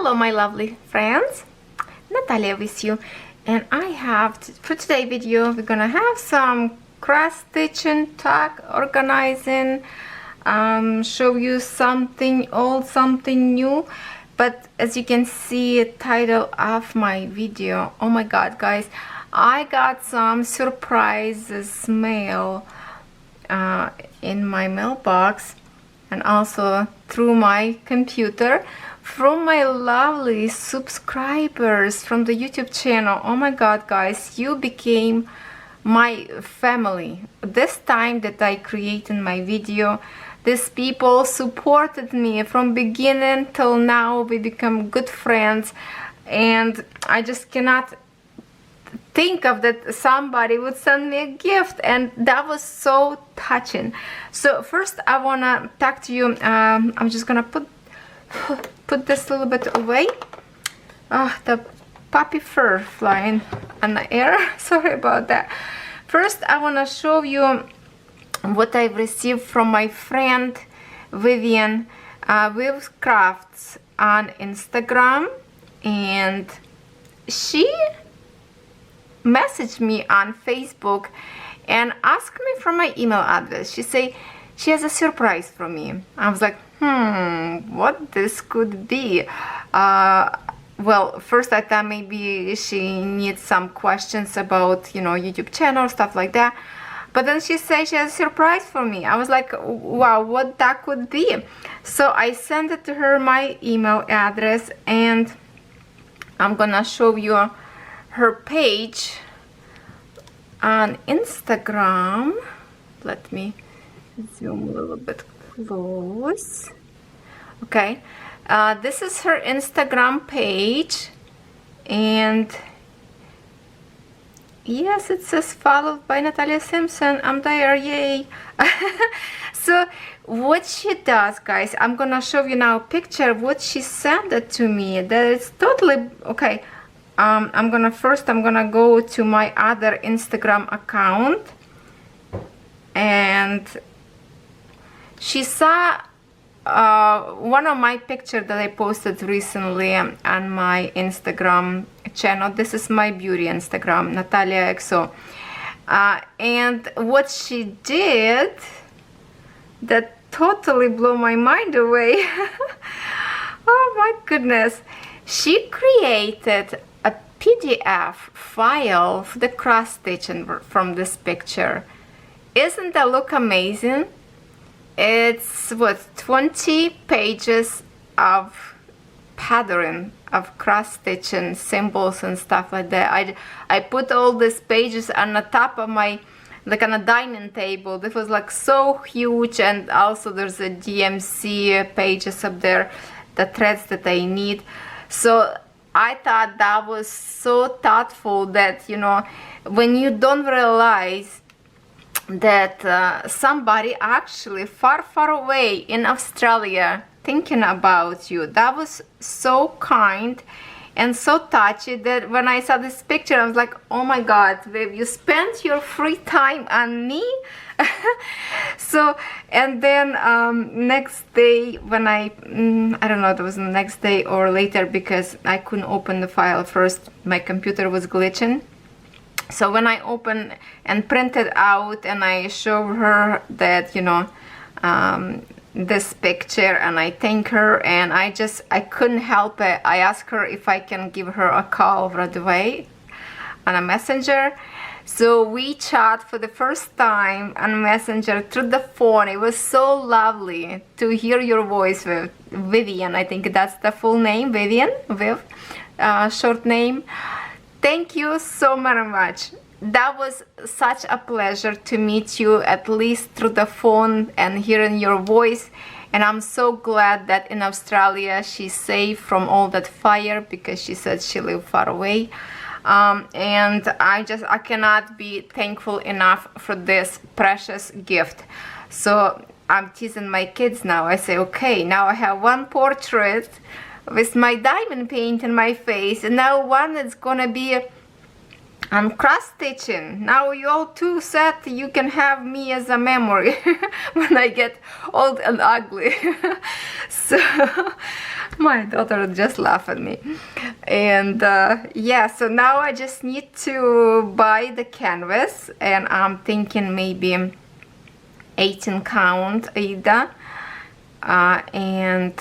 Hello my lovely friends, Natalia with you, and I have for today's video we're gonna have some cross stitching, talk, organizing, show you something old, something new. But as you can see, title of my video, oh my god guys, I got some surprises mail in my mailbox and also through my computer from my lovely subscribers from the YouTube channel. Oh my god guys, you became my family. This time that I created my video, these people supported me from beginning till now. We become good friends, and I just cannot think of that somebody would send me a gift, and that was so touching. So first I wanna talk to you. I'm just gonna put this a little bit away. The puppy fur flying in the air. Sorry about that. First I want to show you what I've received from my friend Vivian VIV Crafts on Instagram, and she messaged me on Facebook and asked me for my email address. She said she has a surprise for me. I was like, what this could be? Well, first I thought maybe she needs some questions about, you know, YouTube channel, stuff like that. But then she said she has a surprise for me. I was like, wow, what that could be? So I sent it to her, my email address, and I'm gonna show you her page on Instagram. Let me zoom a little bit close. Okay, this is her Instagram page, and yes, it says followed by Natalia Simpson. I'm there, yay. So what she does, guys, I'm gonna show you now a picture of what she sent it to me. That is totally okay. I'm gonna go to my other Instagram account, and she saw one of my pictures that I posted recently on my Instagram channel. This is my beauty Instagram, Natalia XO. And what she did that totally blew my mind away. Oh my goodness. She created a PDF file for the cross stitching from this picture. Isn't that look amazing? It's what, 20 pages of pattern of cross stitching symbols and stuff like that. I put all these pages on the top of my, like on a dining table. This was like so huge, and also there's a DMC pages up there, the threads that I need. So I thought that was so thoughtful that, you know, when you don't realize that somebody actually far away in Australia thinking about you. That was so kind and so touchy that when I saw this picture I was like, oh my god, babe, you spent your free time on me. So, and then next day when I don't know, it was the next day or later, because I couldn't open the file first, my computer was glitching. So when I opened and printed out and I showed her that, you know, this picture, and I thank her, and I couldn't help it. I asked her if I can give her a call right away on a messenger. So we chat for the first time on Messenger through the phone. It was so lovely to hear your voice with Vivian. I think that's the full name, Vivian, Viv, short name. Thank you so very much. That was such a pleasure to meet you, at least through the phone and hearing your voice. And I'm so glad that in Australia she's safe from all that fire, because she said she lived far away. And I cannot be thankful enough for this precious gift. So I'm teasing my kids now. I say, okay, now I have one portrait with my diamond paint in my face, and now one is gonna be cross stitching. Now you all too set, you can have me as a memory when I get old and ugly. So My daughter just laughed at me. And yeah, so now I just need to buy the canvas, and I'm thinking maybe 18 count either, and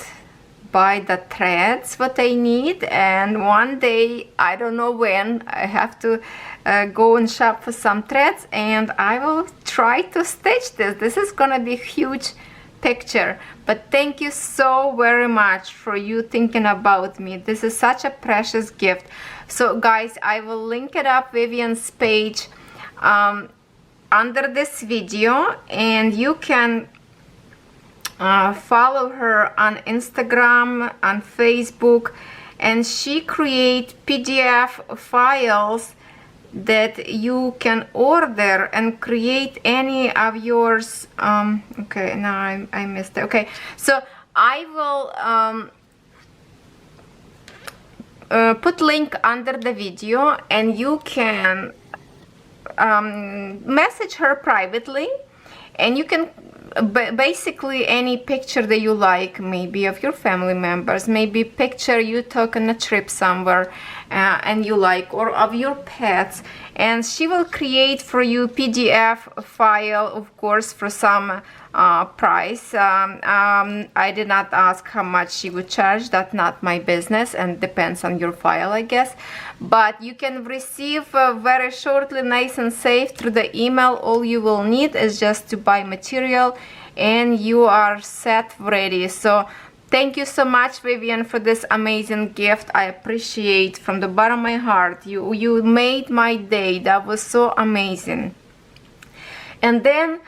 buy the threads what I need. And one day, I don't know when, I have to go and shop for some threads, and I will try to stitch this. This is gonna be huge picture. But thank you so very much for you thinking about me. This is such a precious gift. So guys, I will link it up, Vivian's page, under this video, and you can follow her on Instagram, on Facebook, and she create PDF files that you can order and create any of yours. Okay, now I missed it. Okay, so I will put link under the video, and you can message her privately, and you can basically any picture that you like, maybe of your family members, maybe picture you took on a trip somewhere and you like, or of your pets, and she will create for you PDF file, of course, for some price. I did not ask how much she would charge. That's not my business, and depends on your file, I guess. But you can receive very shortly, nice and safe, through the email. All you will need is just to buy material, and you are set, ready. So thank you so much, Vivian, for this amazing gift. I appreciate from the bottom of my heart. You made my day. That was so amazing. And then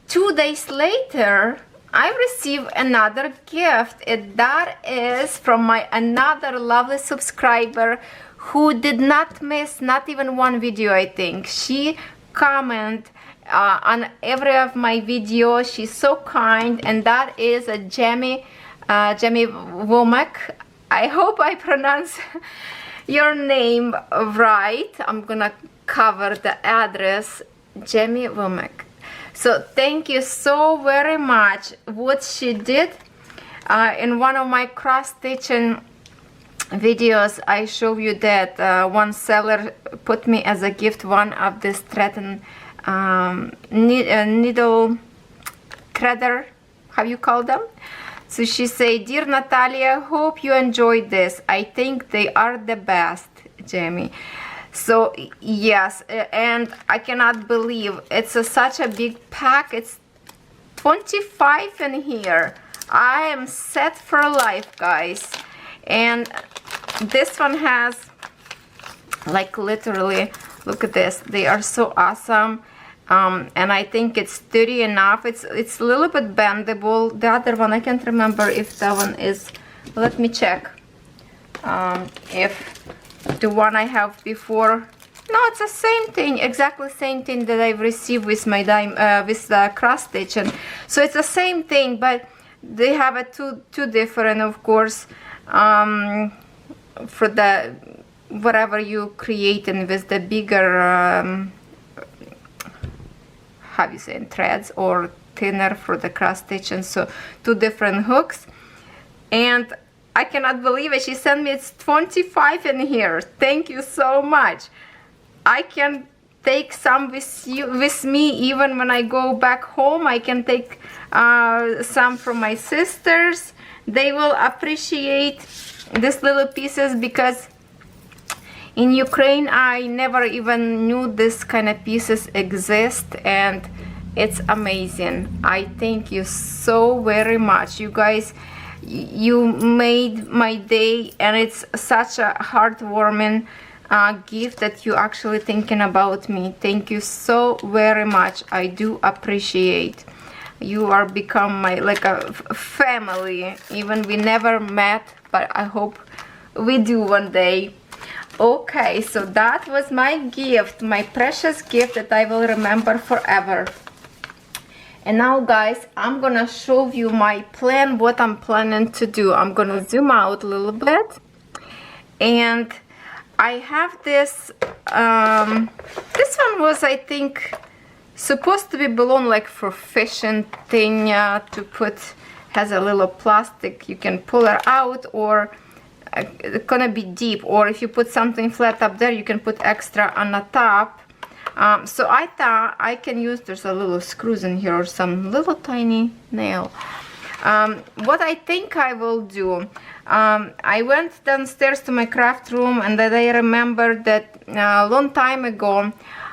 2 days later, I received another gift, and that is from my another lovely subscriber who did not miss not even one video, I think. She commented on every of my videos. She's so kind, and that is a JAMI WOMACK. I hope I pronounce your name right. I'm gonna cover the address, JAMI WOMACK. So thank you so very much. What she did in one of my cross stitching videos, I show you that one seller put me as a gift one of this thread and needle threader, how you call them. So she said, "Dear Natalia, hope you enjoyed this. I think they are the best, Jamie." So yes, and I cannot believe it's such a big pack. It's 25 in here. I am set for life, guys. And this one has, like, literally, look at this. They are so awesome. And I think it's sturdy enough. It's a little bit bendable. The other one, I can't remember if that one is, let me check. If the one I have before, no, it's the same thing, exactly same thing that I've received with my with the cross stitching. So it's the same thing, but they have a two different, of course, for the whatever you creating with the bigger how you say, threads or thinner for the cross stitching. So 2 different hooks, and I cannot believe it. She sent me, it's 25 in here. Thank you so much. I can take some with me even when I go back home. I can take some from my sisters. They will appreciate these little pieces, because in Ukraine I never even knew this kind of pieces exist, and it's amazing. I thank you so very much, you guys. You made my day, and it's such a heartwarming gift that you actually thinking about me. Thank you so very much. I do appreciate. You are become my, like, a family. Even we never met, but I hope we do one day. Okay, so that was my gift, my precious gift that I will remember forever. And now, guys, I'm gonna show you my plan, what I'm planning to do. I'm gonna zoom out a little bit, and I have this this one was, I think, supposed to be balloon, like for fishing thing, to put has a little plastic, you can pull it out, or it's gonna be deep, or if you put something flat up there, you can put extra on the top. So I thought I can use, there's a little screws in here or some little tiny nail. What I think I will do, I went downstairs to my craft room, and then I remembered that a long time ago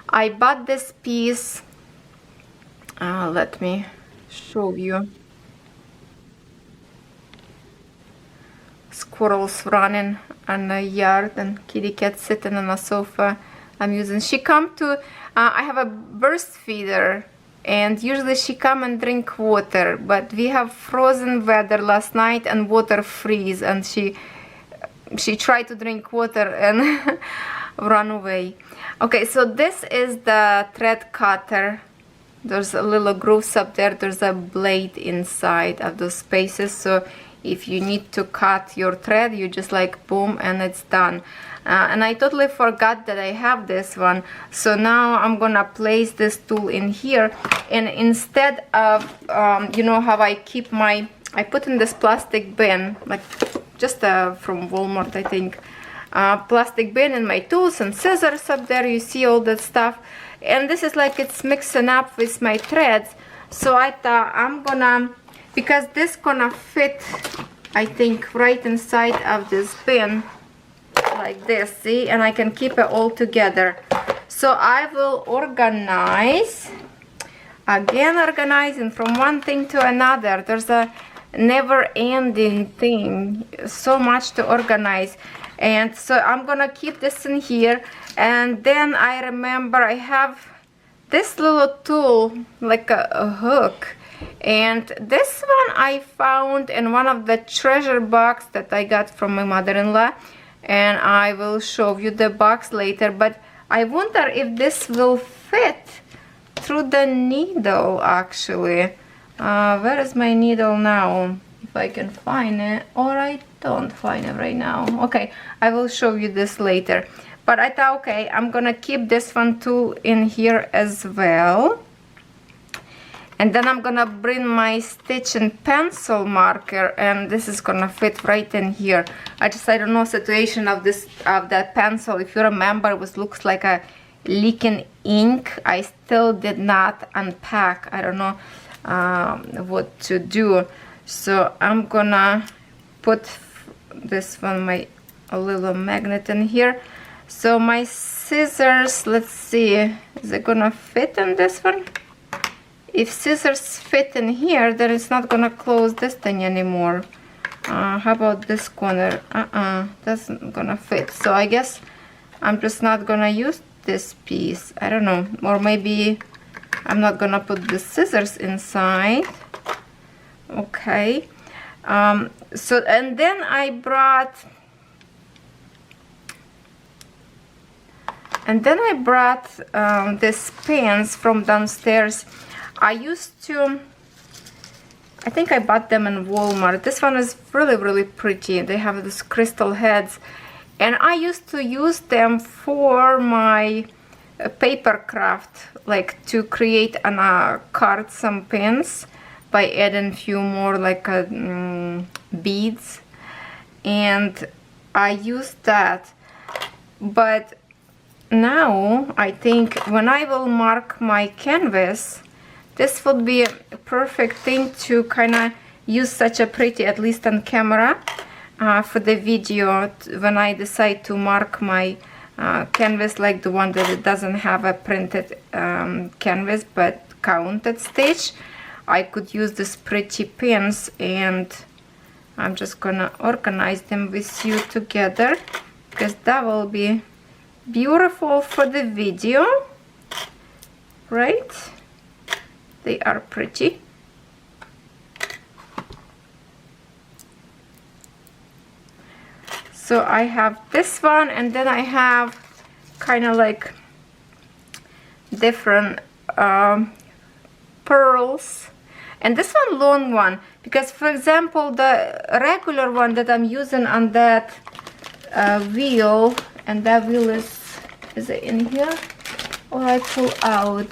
I bought this piece. Let me show you. Squirrels running on the yard and kitty cat sitting on a sofa. I'm using, she come to, I have a burst feeder, and usually she come and drink water, but we have frozen weather last night and water freeze, and she tried to drink water and run away. Okay, so this is the thread cutter. There's a little grooves up there, there's a blade inside of those spaces, so if you need to cut your thread, you just like boom and it's done. And I totally forgot that I have this one, so now I'm gonna place this tool in here, and instead of you know how I keep my, I put in this plastic bin, like just from Walmart I think, plastic bin, and my tools and scissors up there, you see all that stuff, and this is like it's mixing up with my threads. So I thought I'm gonna, because this gonna fit I think right inside of this bin like this, see, and I can keep it all together. So I will organize, again organizing from one thing to another. There's a never-ending thing, so much to organize. And so I'm gonna keep this in here, and then I remember I have this little tool, like a hook, and this one I found in one of the treasure box that I got from my mother-in-law, and I will show you the box later, but I wonder if this will fit through the needle actually. Where is my needle now? If I can find it, or I don't find it right now. Okay, I will show you this later. But I thought, okay, I'm gonna keep this one tool in here as well. And then I'm gonna bring my stitch and pencil marker, and this is gonna fit right in here. I don't know situation of this, of that pencil. If you remember, it was looks like a leaking ink. I still did not unpack. I don't know what to do. So I'm gonna put this one, a little magnet in here. So my scissors, let's see, is it gonna fit in this one? If scissors fit in here, then it's not gonna close this thing anymore. How about this corner? That's not gonna fit. So I guess I'm just not gonna use this piece. I don't know, or maybe I'm not gonna put the scissors inside. Okay. So, and then I brought, these pins from downstairs. I used to, I think I bought them in Walmart. This one is really, really pretty. They have these crystal heads, and I used to use them for my paper craft, like to create on a card some pins by adding few more like beads, and I used that. But now I think when I will mark my canvas, this would be a perfect thing to kind of use such a pretty, at least on camera, for the video when I decide to mark my canvas, like the one that it doesn't have a printed canvas but counted stitch. I could use these pretty pins, and I'm just gonna organize them with you together, because that will be beautiful for the video, right? They are pretty. So I have this one, and then I have kind of like different pearls, and this one long one, because for example the regular one that I'm using on that wheel, and that wheel is it in here, or I pull out,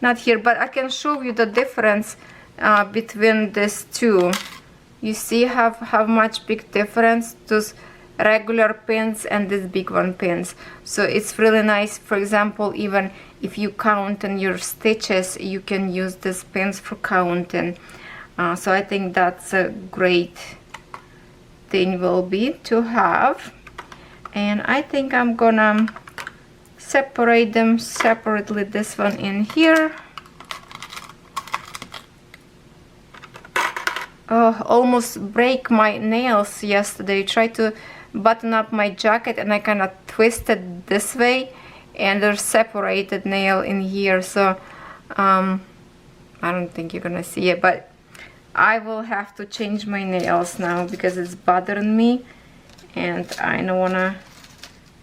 not here, but I can show you the difference. between these two. You see how much big difference those regular pins and these big one pins. So it's really nice. For example, even if you count in your stitches, you can use these pins for counting. So I think that's a great thing will be to have. And I think I'm gonna separate them separately, this one in here. Oh, almost break my nails yesterday. Tried to button up my jacket and I kind of twisted this way and there's separated nail in here. So I don't think you're gonna see it, but I will have to change my nails now because it's bothering me and I don't wanna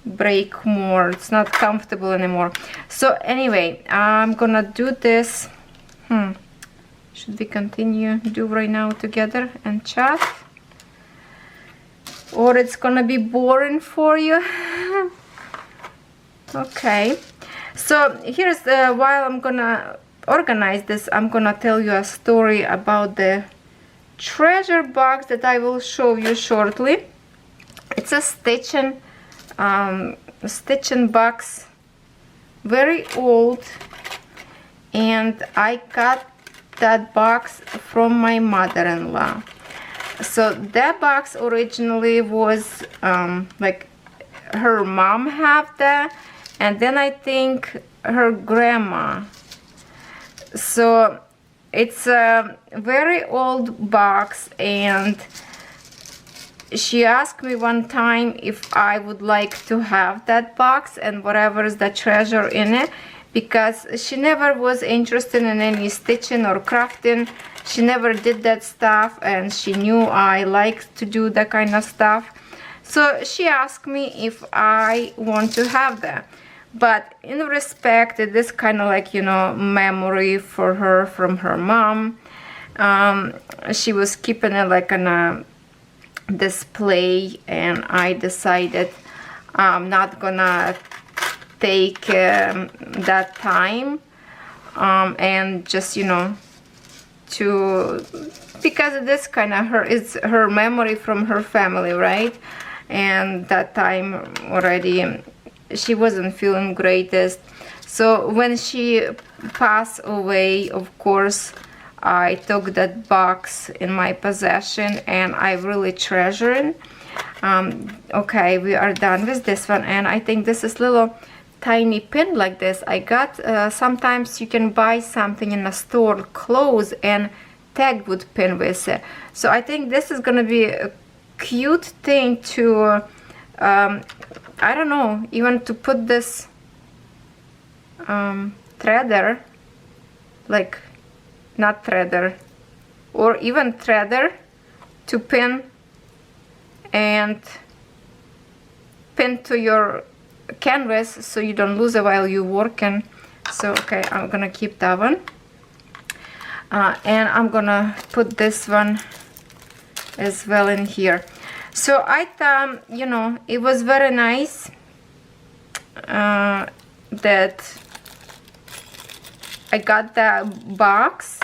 break more. It's not comfortable anymore. So anyway, I'm gonna do this. Should we continue do right now together and chat, or it's gonna be boring for you? Okay, so here's the, while I'm gonna organize this, I'm gonna tell you a story about the treasure box that I will show you shortly. It's a stitching box, very old, and I got that box from my mother-in-law. So that box originally was like her mom had that, and then I think her grandma. So it's a very old box, and she asked me one time if I would like to have that box and whatever is the treasure in it, because she never was interested in any stitching or crafting. She never did that stuff, and she knew I liked to do that kind of stuff. So she asked me if I want to have that. But in respect, it is kind of like, you know, memory for her from her mom. She was keeping it like on a display, and I decided I'm not gonna take that time and just, you know, to, because this kind of her, it's her memory from her family, right? And that time already she wasn't feeling greatest. So when she passed away, of course, I took that box in my possession and I really treasure it. Okay, we are done with this one, and I think this is little tiny pin like this. I got sometimes you can buy something in a store, clothes, and tag would pin with it. So I think this is gonna be a cute thing to I don't know, even to put this threader, like not threader, or even threader to pin and pin to your canvas so you don't lose it while you're working. So okay, I'm gonna keep that one, and I'm gonna put this one as well in here. So I thought, you know, it was very nice that I got that box,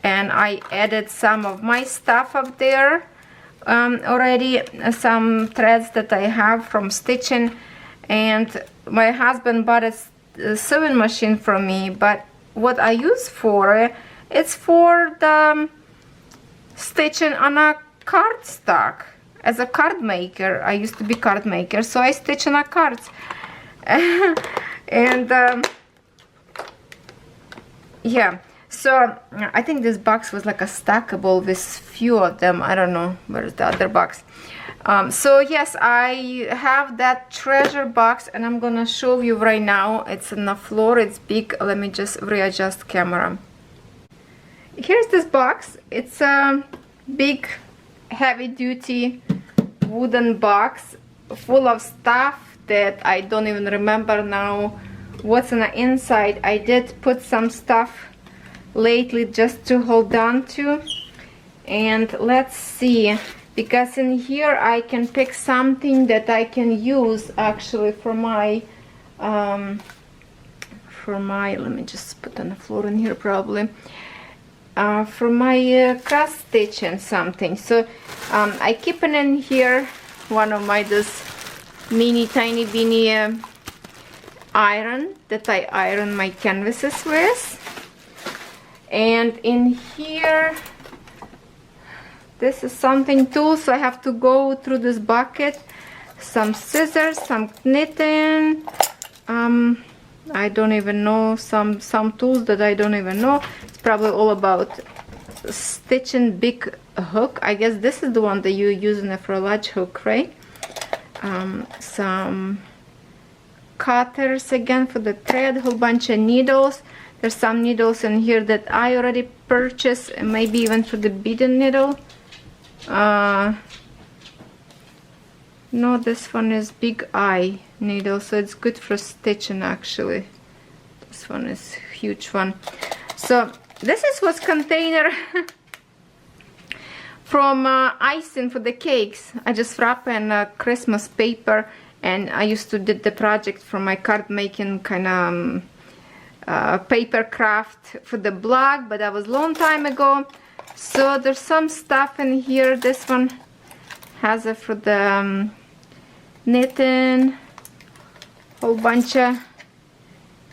and I added some of my stuff up there already, some threads that I have from stitching. And my husband bought a sewing machine from me, but what I use for it, it's for the stitching on a cardstock. As a card maker, I used to be card maker, so I stitch on a cards. And yeah, so I think this box was like a stackable with few of them. I don't know where's the other box. So yes, I have that treasure box, and I'm gonna show you right now. It's on the floor, it's big. Let me just readjust camera. Here's this box. It's a big heavy-duty wooden box full of stuff that I don't even remember now what's on the inside. I did put some stuff lately just to hold on to, and let's see, because in here I can pick something that I can use actually for my let me just put on the floor in here probably. for my cross stitching something. So I keep it in here one of my this mini tiny beanie iron that I iron my canvases with. And in here, this is something too, so I have to go through this bucket. Some scissors, some knitting, I don't even know, some tools that I don't even know. It's probably all about stitching big hook. I guess this is the one that you're using for a large hook, right? Some cutters again for the thread, whole bunch of needles. There's some needles in here that I already purchased, and maybe even for the beading needle. No, this one is big eye needle, so it's good for stitching actually. This one is huge one. So this is what's container from icing for the cakes. I just wrap in Christmas paper, and I used to do the project for my card making kind of paper craft for the blog, but that was a long time ago. So there's some stuff in here. This one has it for the knitting, whole bunch of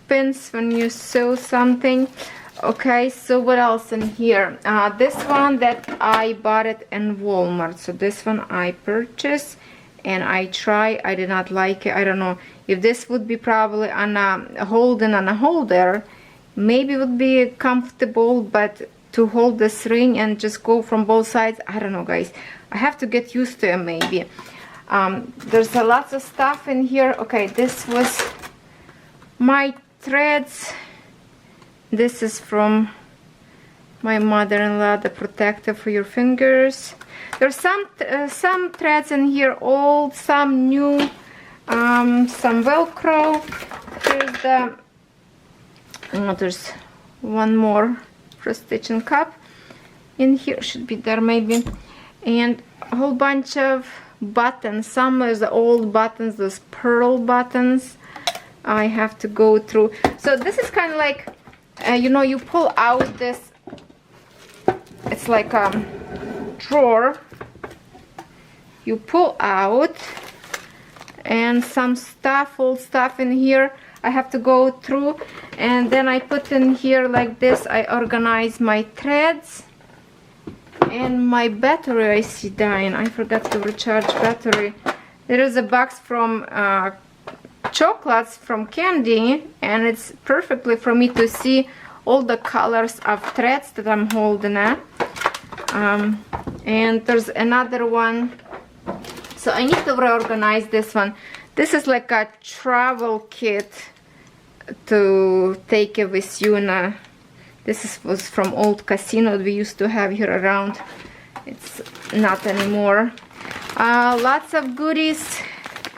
pins when you sew something. Okay, so what else in here? This one that I bought it in Walmart. So this one I purchased and I did not like it. I don't know if this would be probably on a holder, maybe it would be comfortable, but to hold this ring and just go from both sides, I don't know, guys. I have to get used to it maybe. There's a lots of stuff in here. Okay, this was my threads. This is from my mother-in-law, the protector for your fingers. There's some threads in here, old, some new, some Velcro. Here's the, there's one more for stitching cup in here, should be there maybe, and a whole bunch of buttons. Some is the old buttons, those pearl buttons I have to go through. So this is kind of like, you know, you pull out this, it's like a drawer, you pull out, and some stuff, old stuff in here I have to go through, and then I put in here like this. I organize my threads. And my battery I see dying. I forgot to recharge battery. There is a box from chocolates from Candy, and it's perfectly for me to see all the colors of threads that I'm holding at. And there's another one. So I need to reorganize this one. This is like a travel kit to take it with you. Was from old casino we used to have here around. It's not anymore. Lots of goodies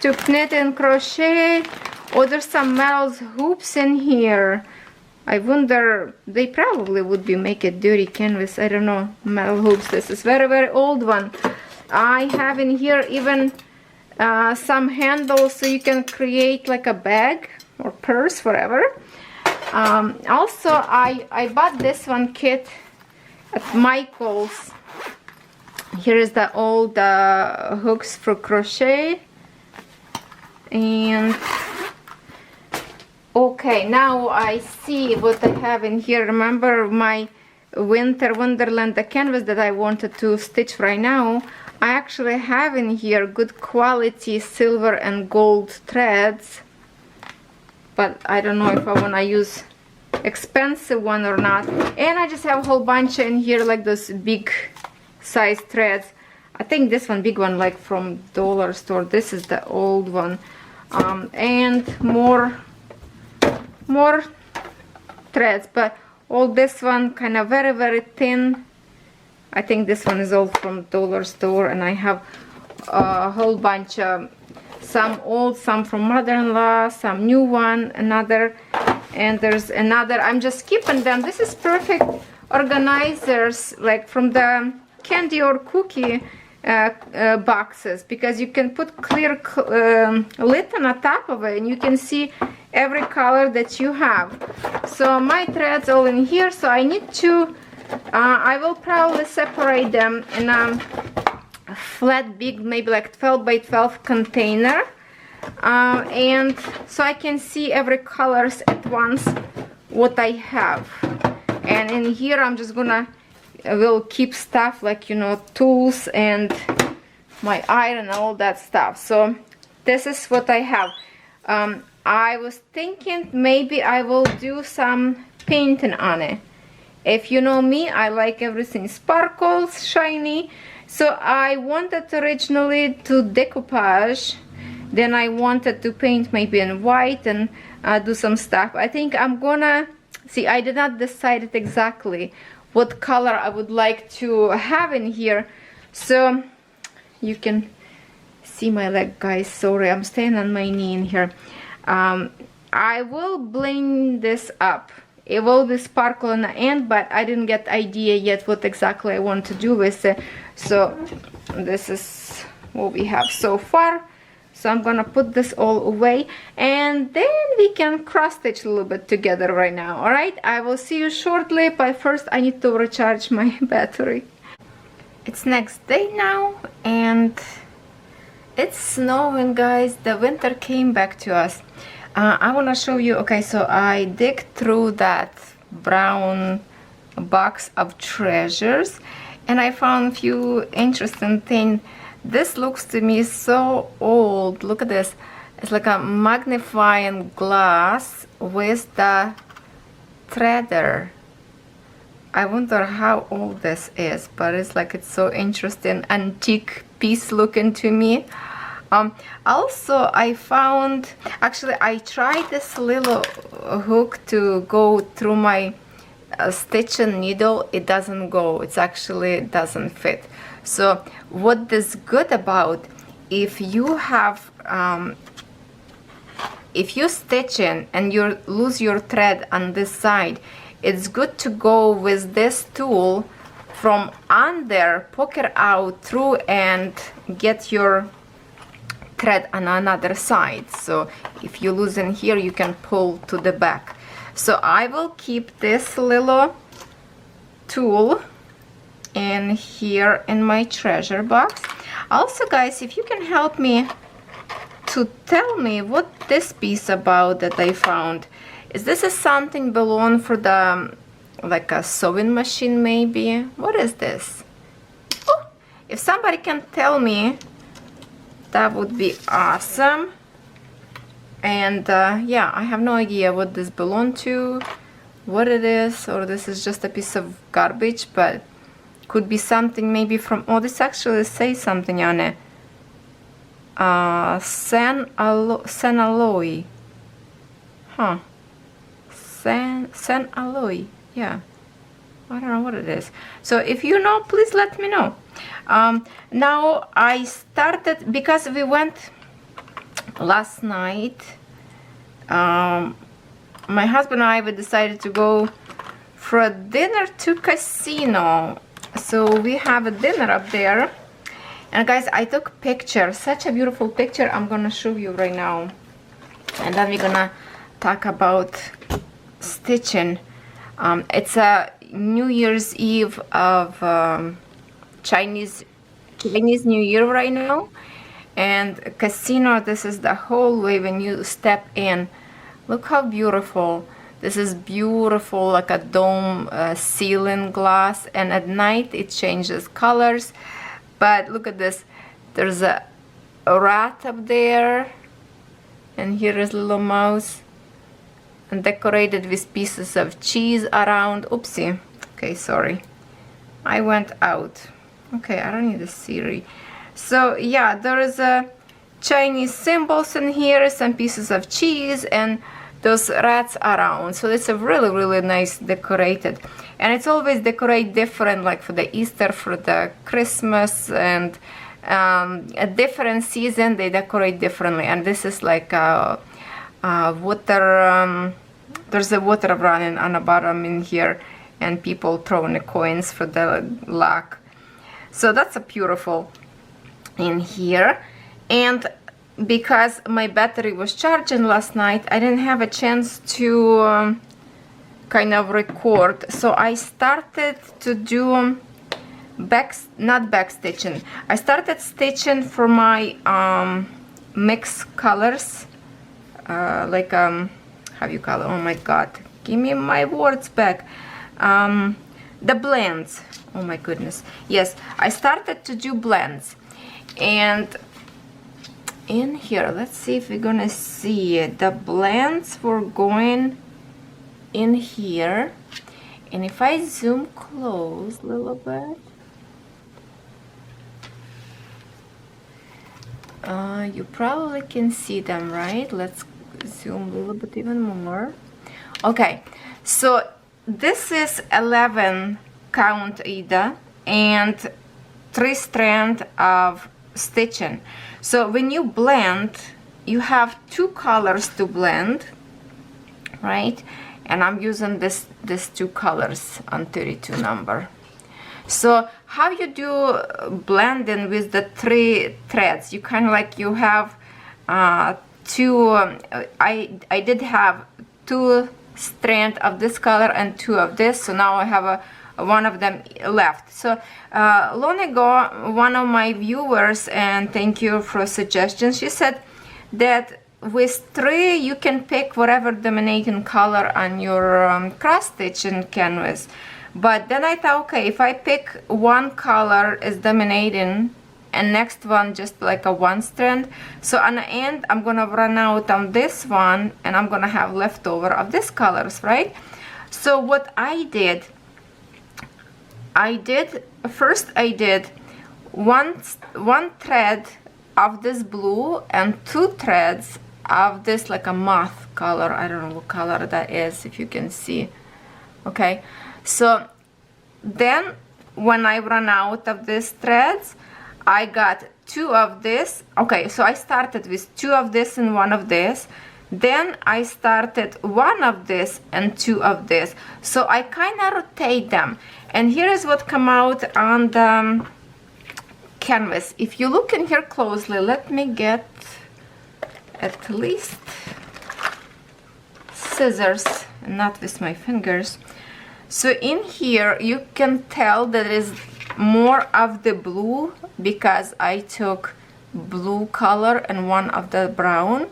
to knit and crochet. Oh, there's some metal hoops in here. I wonder, they probably would be make a dirty canvas. I don't know. Metal hoops. This is very, very old one. I have in here even some handles so you can create like a bag or purse, whatever. Also, I bought this one kit at Michael's. Here is the old hooks for crochet. And okay, now I see what I have in here. Remember my Winter Wonderland, the canvas that I wanted to stitch right now? I actually have in here good quality silver and gold threads, but I don't know if I want to use expensive one or not. And I just have a whole bunch in here like those big size threads. I think this one, big one, like from dollar store. This is the old one. And more threads, but all this one kind of very, very thin. I think this one is all from dollar store, and I have a whole bunch of some old, some from mother-in-law, some new one, another, and there's another. I'm just keeping them. This is perfect organizers, like from the candy or cookie boxes, because you can put clear lid on the top of it and you can see every color that you have. So my threads all in here, so I need to I will probably separate them in a flat, big, maybe like 12 by 12 container, and so I can see every colors at once what I have. And in here I'm just gonna will keep stuff like, you know, tools and my iron and all that stuff. So this is what I have. I was thinking maybe I will do some painting on it. If you know me, I like everything sparkles, shiny. So I wanted originally to decoupage, then I wanted to paint maybe in white and do some stuff. I think I'm gonna see, I did not decide exactly what color I would like to have in here. So you can see my leg, guys, sorry, I'm staying on my knee in here. I will blend this up. It will be sparkle in the end, but I didn't get idea yet what exactly I want to do with it. So this is what we have so far. So I'm gonna put this all away, and then we can cross stitch a little bit together right now. All right, I will see you shortly, but first I need to recharge my battery. It's next day now, and it's snowing, guys. The winter came back to us. I want to show you. Okay, so I dig through that brown box of treasures, and I found a few interesting things. This looks to me so old. Look at this. It's like a magnifying glass with the threader. I wonder how old this is, but it's like, it's so interesting, antique piece looking to me. Also I found, actually I tried this little hook to go through my stitching needle. It doesn't go, it's actually doesn't fit. So what is good about, if you have if you stitch in and you lose your thread on this side, it's good to go with this tool from under, poke it out through and get your thread on another side. So if you lose in here, you can pull to the back. So I will keep this little tool in here in my treasure box. Also, guys, if you can help me to tell me what this piece about that I found. Is this something belong for the, like a sewing machine maybe? What is this? Oh, if somebody can tell me, that would be awesome. And yeah, I have no idea what this belongs to, what it is, or this is just a piece of garbage, but could be something maybe from, oh, this actually says something on it. San alloy. Huh. San alloy. Yeah. I don't know what it is. So if you know, please let me know. Now I started, because we went last night, my husband and I, we decided to go for a dinner to casino. So we have a dinner up there, and guys, I took a picture, such a beautiful picture. I'm gonna show you right now, and then we're gonna talk about stitching. It's a New Year's Eve of Chinese New Year right now, and casino, this is the hallway when you step in. Look how beautiful. This is beautiful, like a dome ceiling glass, and at night it changes colors. But look at this, there's a rat up there, and here is a little mouse, and decorated with pieces of cheese around. Oopsie. Okay, sorry, I went out. Okay, I don't need a Siri. So yeah, there is a Chinese symbols in here, some pieces of cheese, and those rats around. So it's a really nice decorated, and it's always decorate different, like for the Easter, for the Christmas, and a different season they decorate differently. And this is like a water, there's a water running on the bottom in here, and people throwing the coins for the luck. So that's a beautiful in here. And because my battery was charging last night, I didn't have a chance to kind of record. So I started to do not back stitching. I started stitching for my mixed colors, like how you call it? Oh my god, give me my words back. The blends. Oh my goodness. Yes, I started to do blends, and in here, let's see if we're gonna see it. The blends were going in here, and if I zoom close a little bit, you probably can see them, right? Let's zoom a little bit even more. Okay, so this is 11 count Ida and 3 strands of stitching. So when you blend, you have 2 colors to blend, right? And I'm using these 2 colors on 32 number. So how you do blending with the 3 threads? You kind of like, you have 2. I did have 2 strands of this color and 2 of this. So now I have one of them left. So long ago, one of my viewers, and thank you for suggestions, she said that with 3 you can pick whatever dominating color on your cross stitching canvas. But then I thought, okay, if I pick one color is dominating and next one just like a 1 strand, so on the end I'm gonna run out on this one and I'm gonna have leftover of these colors, right? So what I did first I did one thread of this blue and 2 threads of this like a moth color. I don't know what color that is, if you can see. Okay, so then when I run out of these threads, I got 2 of this. Okay, so I started with 2 of this and 1 of this. Then I started 1 of this and 2 of this. So I kind of rotate them. And here is what come out on the canvas. If you look in here closely, let me get at least scissors, not with my fingers. So in here you can tell that there is more of the blue because I took blue color and 1 of the brown.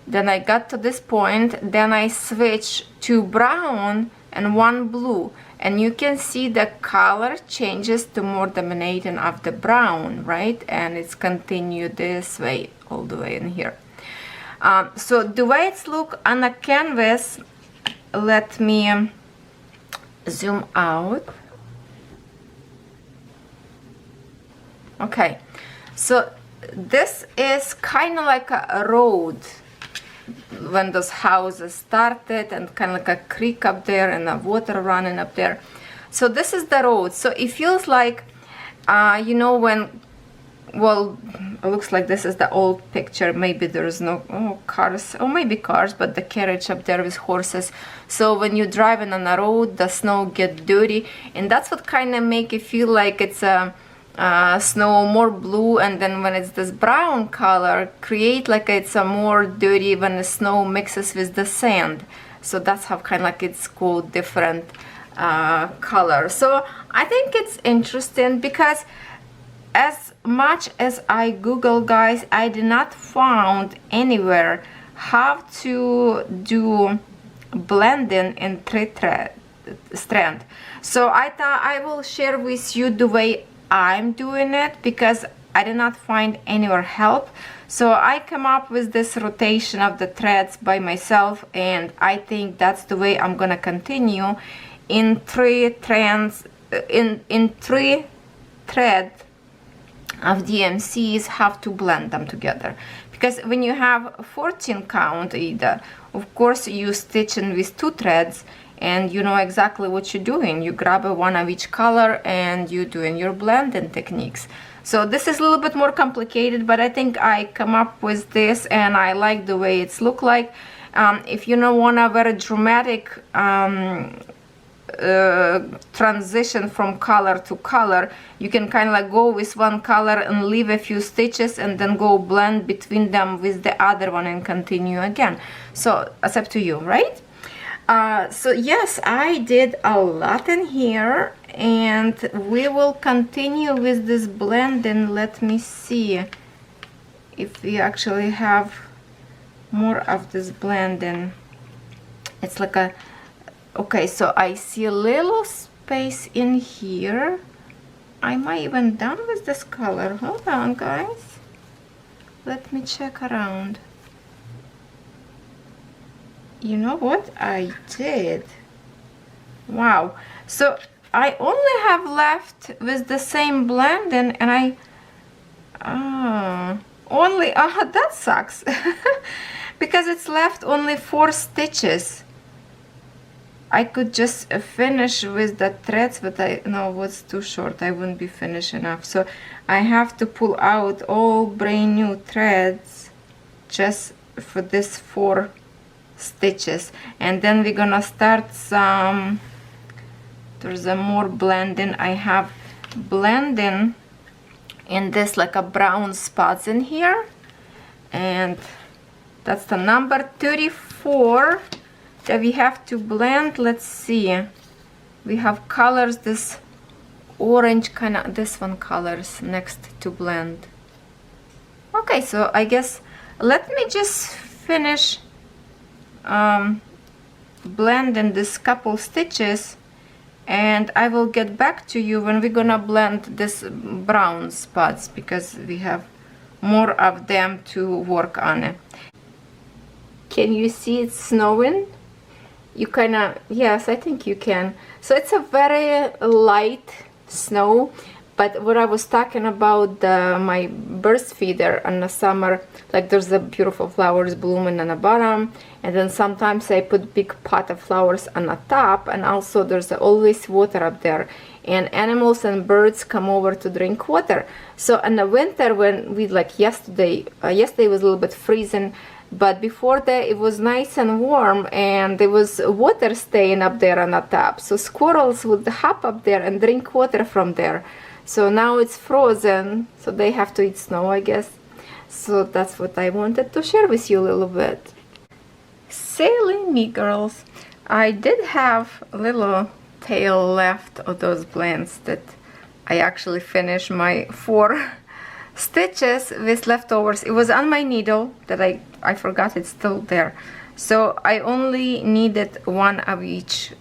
Then I got to this point, then I switched to brown and 1 blue, and you can see the color changes to more dominating of the brown, right? And it's continued this way all the way in here. So the way it's look on a canvas, let me zoom out. Okay, so this is kind of like a road when those houses started, and kind of like a creek up there and the water running up there. So this is the road. So it feels like you know, when, well, it looks like this is the old picture. Maybe there's no cars, or maybe cars, but the carriage up there with horses. So when you're driving on the road, the snow get dirty, and that's what kind of make it feel like it's a snow more blue, and then when it's this brown color, create like it's a more dirty when the snow mixes with the sand. So that's how kind of like it's called different color. So I think it's interesting because as much as I Google, guys, I did not found anywhere how to do blending in 3 strand. So I thought I will share with you the way I'm doing it, because I did not find anywhere help. So I come up with this rotation of the threads by myself, and I think that's the way I'm gonna continue in 3 strands, in 3 threads of DMCs, have to blend them together. Because when you have 14 count either, of course you stitching with 2 threads, and you know exactly what you're doing. You grab one of each color and you're doing your blending techniques. So this is a little bit more complicated, but I think I come up with this and I like the way it's look like. If you don't want a very dramatic transition from color to color, you can kind of like go with one color and leave a few stitches and then go blend between them with the other one and continue again. So it's up to you, right? So yes, I did a lot in here, and we will continue with this blending. Let me see if we actually have more of this blending. It's like a, okay, so I see a little space in here. Am I even done with this color? Hold on, guys. Let me check around. You know what I did? Wow. So I only have left with the same blending, and I only that sucks. Because it's left only 4 stitches. I could just finish with the threads, but I know it's too short. I wouldn't be finished enough. So I have to pull out all brand new threads just for this 4 stitches, and then we're gonna start some, there's a more blending. I have blending in this like a brown spots in here, and that's the number 34 that we have to blend. Let's see, we have colors, this orange kind of, this one colors next to blend. Okay, so I guess let me just finish blending this couple stitches, and I will get back to you when we're gonna blend this brown spots, because we have more of them to work on it. Can you see it's snowing? You kind of, yes, I think you can. So it's a very light snow, but what I was talking about, my burst feeder in the summer, like there's the beautiful flowers blooming on the bottom, and then sometimes I put big pot of flowers on the top, and also there's always water up there, and animals and birds come over to drink water. So in the winter, when we, like yesterday was a little bit freezing, but before that it was nice and warm, and there was water staying up there on the top, so squirrels would hop up there and drink water from there. So now it's frozen, so they have to eat snow, I guess. So that's what I wanted to share with you a little bit. Silly me, girls. I did have a little tail left of those blends that I actually finished my 4 stitches with leftovers. It was on my needle that I forgot it's still there. So I only needed 1 of each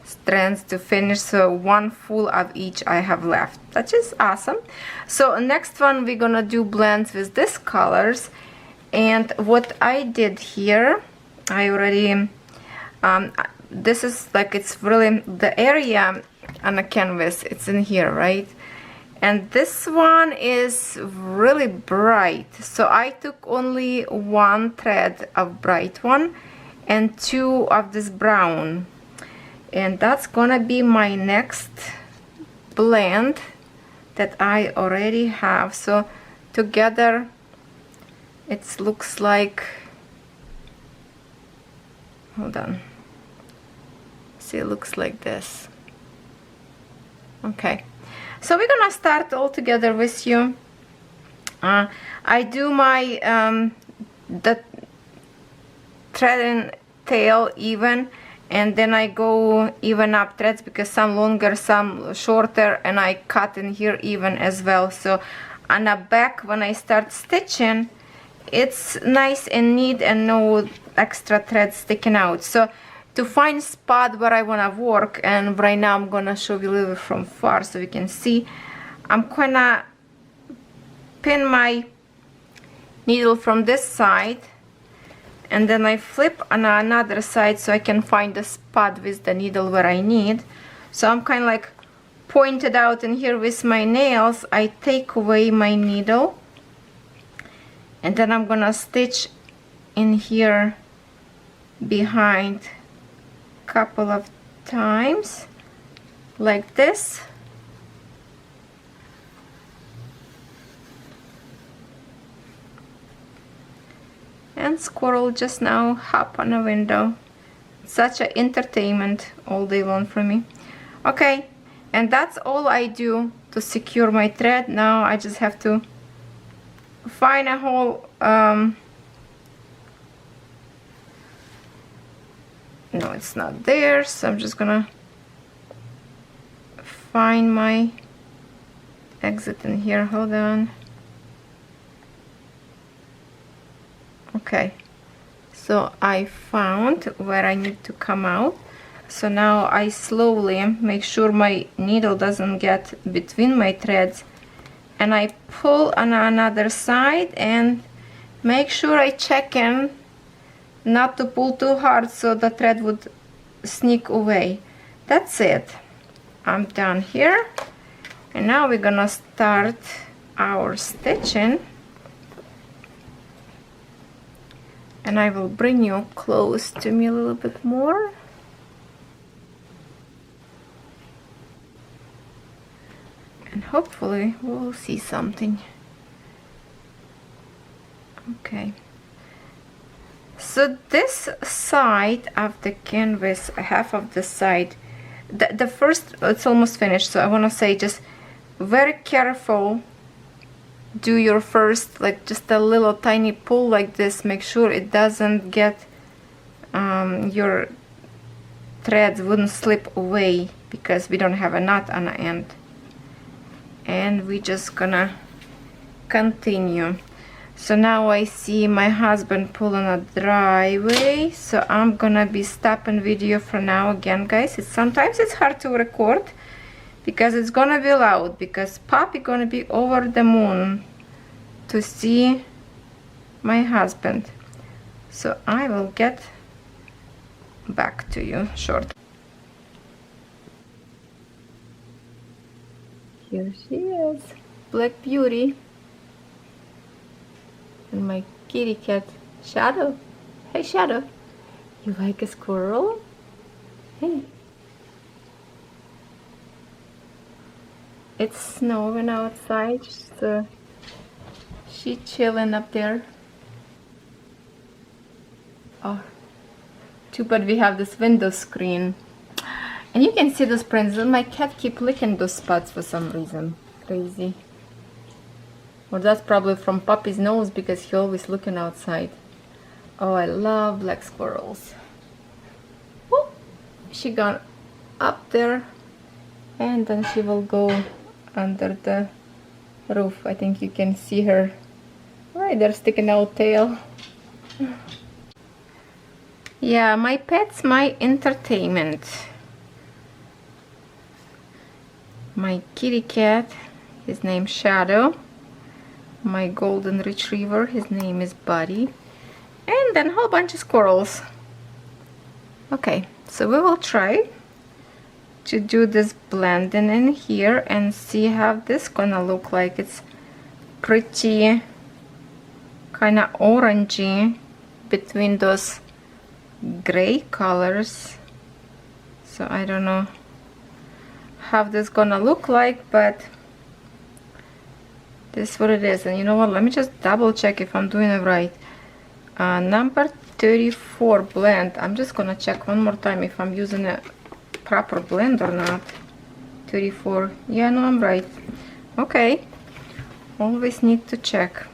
strands to finish, so 1 full of each I have left. That's just awesome. So next one we're gonna do blends with these colors, and what I did here, I already this is like, it's really the area on the canvas, it's in here, right? And this one is really bright, so I took only 1 thread of bright one and 2 of this brown, and that's gonna be my next blend that I already have. So together it looks like, hold on, see, it looks like this. Okay, so we're gonna start all together with you. I do my the thread and tail even, and then I go even up threads, because some longer, some shorter, and I cut in here even as well. So on the back, when I start stitching, it's nice and neat and no extra threads sticking out. So to find spot where I want to work, and right now I'm gonna show you a little bit from far so you can see, I'm gonna pin my needle from this side, and then I flip on another side so I can find the spot with the needle where I need. So I'm kind of like pointed out in here with my nails. I take away my needle, and then I'm gonna stitch in here behind a couple of times like this. And squirrel just now hop on a window. Such an entertainment all day long for me. Okay, and that's all I do to secure my thread. Now I just have to find a hole No, it's not there, so I'm just gonna find my exit in here. Hold on. Okay, so I found where I need to come out. So now I slowly make sure my needle doesn't get between my threads, and I pull on another side and make sure I check in not to pull too hard so the thread would sneak away. That's it. I'm done here, and now we're gonna start our stitching, and I will bring you close to me a little bit more. And hopefully we'll see something. Okay. So this side of the canvas, half of the side, the first, it's almost finished, so I want to say just very careful. Do your first, like just a little tiny pull like this. Make sure it doesn't get, your threads wouldn't slip away because we don't have a knot on the end. And we're just gonna continue. So now I see my husband pulling a driveway, so I'm gonna be stopping video for now. Again, guys, sometimes it's hard to record because it's gonna be loud, because Poppy gonna be over the moon to see my husband. So I will get back to you shortly. Here she is, Black Beauty. And my kitty cat, Shadow. Hey, Shadow. You like a squirrel? Hey. It's snowing outside, so she's chilling up there. Oh, too bad we have this window screen. And you can see those prints. My cat keep licking those spots for some reason. Crazy. Well, that's probably from Puppy's nose because he always looking outside. Oh, I love black squirrels. Oh, she got up there, and then she will go under the roof. I think you can see her right there sticking out tail. Yeah, my pet's my entertainment. My kitty cat, his name's Shadow. My golden retriever, his name is Buddy. And then a whole bunch of squirrels. Okay, so we will try to do this blending in here and see how this gonna look like. It's pretty kind of orangey between those gray colors. So I don't know how this gonna look like, but this is what it is. And you know what, let me just double check if I'm doing it right. Number 34 blend. I'm just gonna check one more time if I'm using a proper blend or not. 34. Yeah, no, I'm right. Okay, always need to check.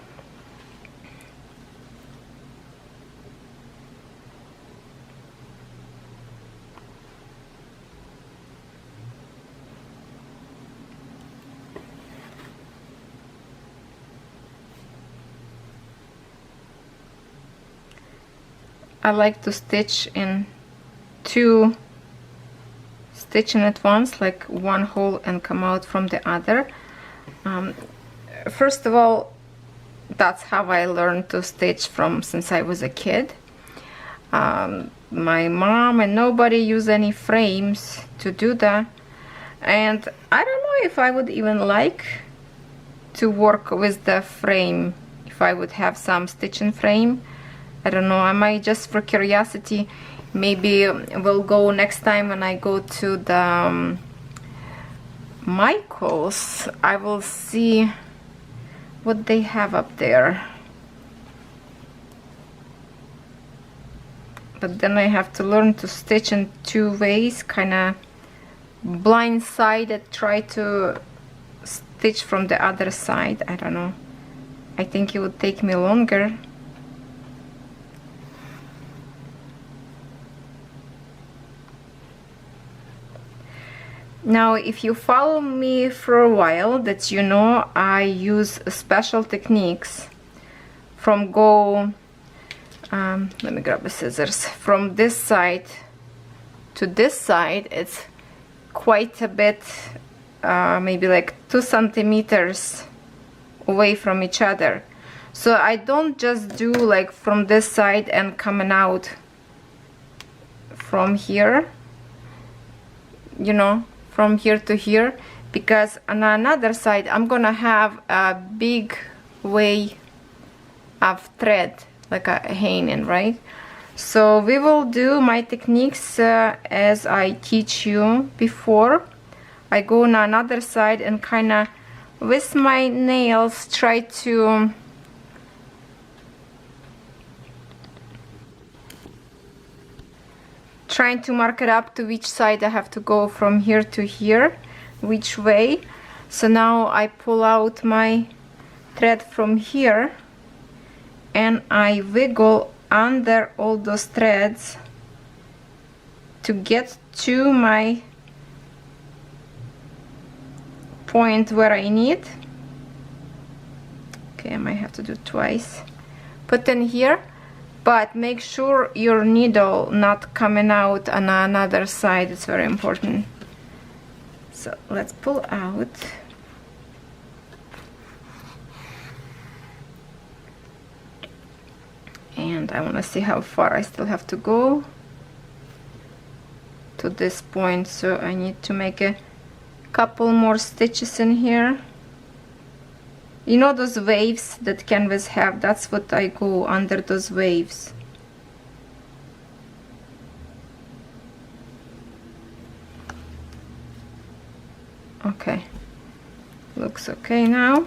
I like to stitch in two stitching at once, like one hole and come out from the other. First of all, that's how I learned to stitch from since I was a kid. My mom and nobody used any frames to do that, and I don't know if I would even like to work with the frame, if I would have some stitching frame. I don't know, I might just for curiosity. Maybe we'll go next time when I go to the Michael's. I will see what they have up there. But then I have to learn to stitch in two ways, kind of blindsided, try to stitch from the other side. I don't know. I think it would take me longer. Now, if you follow me for a while, that you know I use special techniques from let me grab the scissors. From this side to this side, it's quite a bit, maybe like 2 centimeters away from each other. So I don't just do like from this side and coming out from here, you know, from here to here, because on another side I'm gonna have a big way of thread, like a hanging, right? So we will do my techniques as I teach you before. I go on another side and kind of with my nails trying to mark it up to which side I have to go from here to here, which way. So now I pull out my thread from here and I wiggle under all those threads to get to my point where I need. Okay, I might have to do twice. Put in here, but make sure your needle not coming out on another side. It's very important. So let's pull out. And I want to see how far I still have to go to this point, so I need to make a couple more stitches in here. You know those waves that canvas have? That's what I go under, those waves. Okay, looks okay now.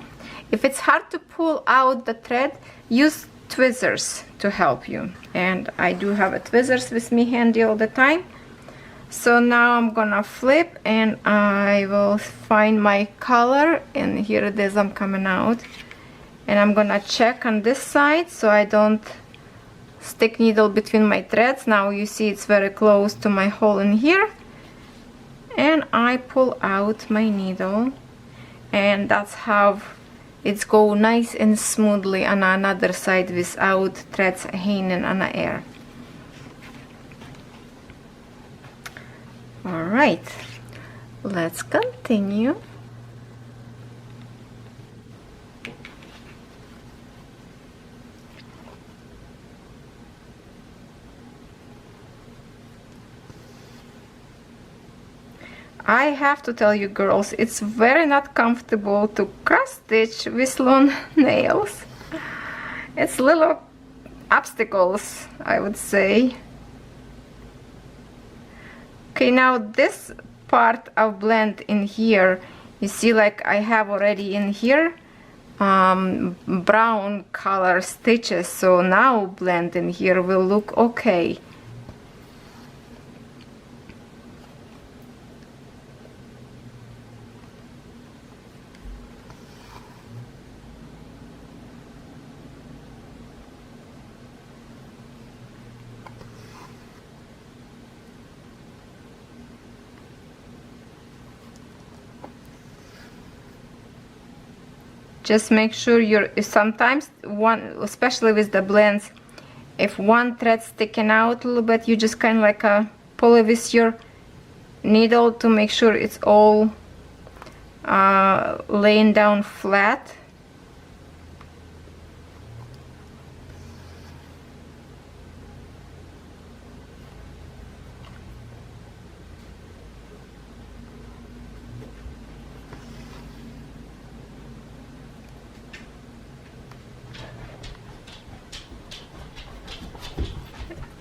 If it's hard to pull out the thread, use tweezers to help you, and I do have a tweezers with me handy all the time. So now I'm gonna flip and I will find my color, and here it is, I'm coming out, and I'm gonna check on this side so I don't stick needle between my threads. Now you see it's very close to my hole in here, and I pull out my needle, and that's how it's go nice and smoothly on another side without threads hanging on the air. All right, let's continue. I have to tell you girls, it's very not comfortable to cross stitch with long nails. It's little obstacles, I would say. Okay, now this part of blend in here, you see like I have already in here brown color stitches, so now blend in here will look okay. Just make sure sometimes one, especially with the blends, if one thread sticking out a little bit, you just kind of like pull it with your needle to make sure it's all laying down flat.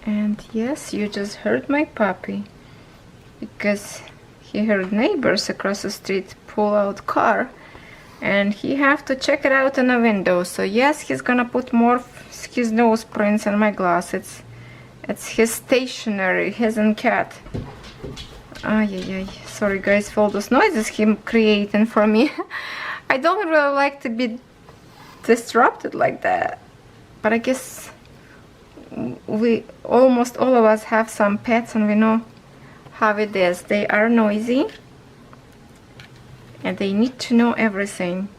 And yes, you just heard my puppy, because he heard neighbors across the street pull out car, and he have to check it out in a window. So yes, he's gonna put more his nose prints in my glass. It's his stationery, his and cat. Ay. Sorry guys for all those noises him creating for me. I don't really like to be disrupted like that, but I guess we almost all of us have some pets and we know how it is. They are noisy. and they need to know everything.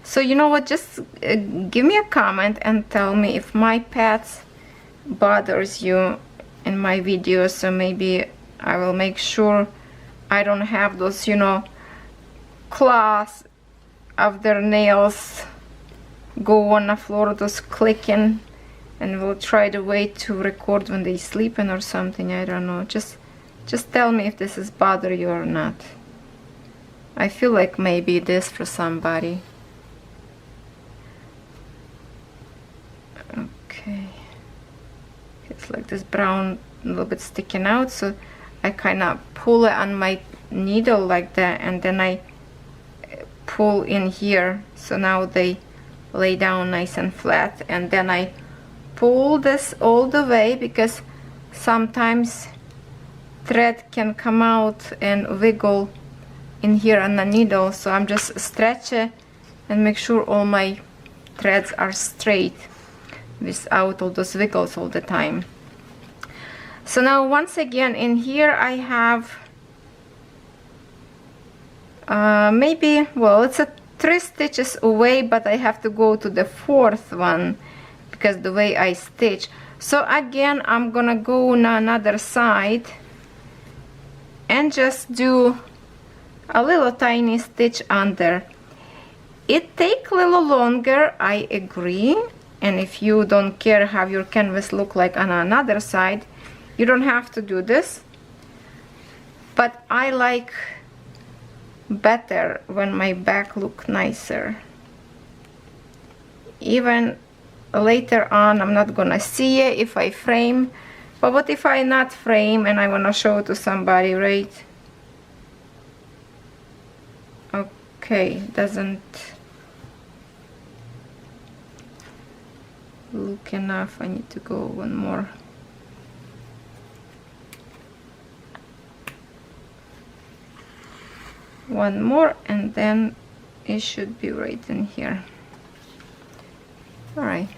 So you know what, just give me a comment and tell me if my pets bothers you in my videos, so maybe I will make sure I don't have those, you know, claws of their nails go on the floor, those clicking, and we'll try the way to record when they sleeping or something. I don't know, just tell me if this is bother you or not. I feel like maybe it is for somebody. Okay, it's like this brown a little bit sticking out, so I kind of pull it on my needle like that, and then I pull in here, so now they lay down nice and flat, and then I pull this all the way because sometimes thread can come out and wiggle in here on the needle, so I'm just stretch it and make sure all my threads are straight without all those wiggles all the time. So now once again in here I have maybe, well, it's a 3 stitches away, but I have to go to the 4th one because the way I stitch. So again I'm gonna go on another side and just do a little tiny stitch under. It takes a little longer, I agree, and if you don't care how your canvas look like on another side, you don't have to do this, but I like better when my back look nicer. Even later on I'm not gonna see it if I frame, but what if I not frame and I wanna show it to somebody, right? Okay, doesn't look enough. I need to go one more. One more, and then it should be right in here. All right.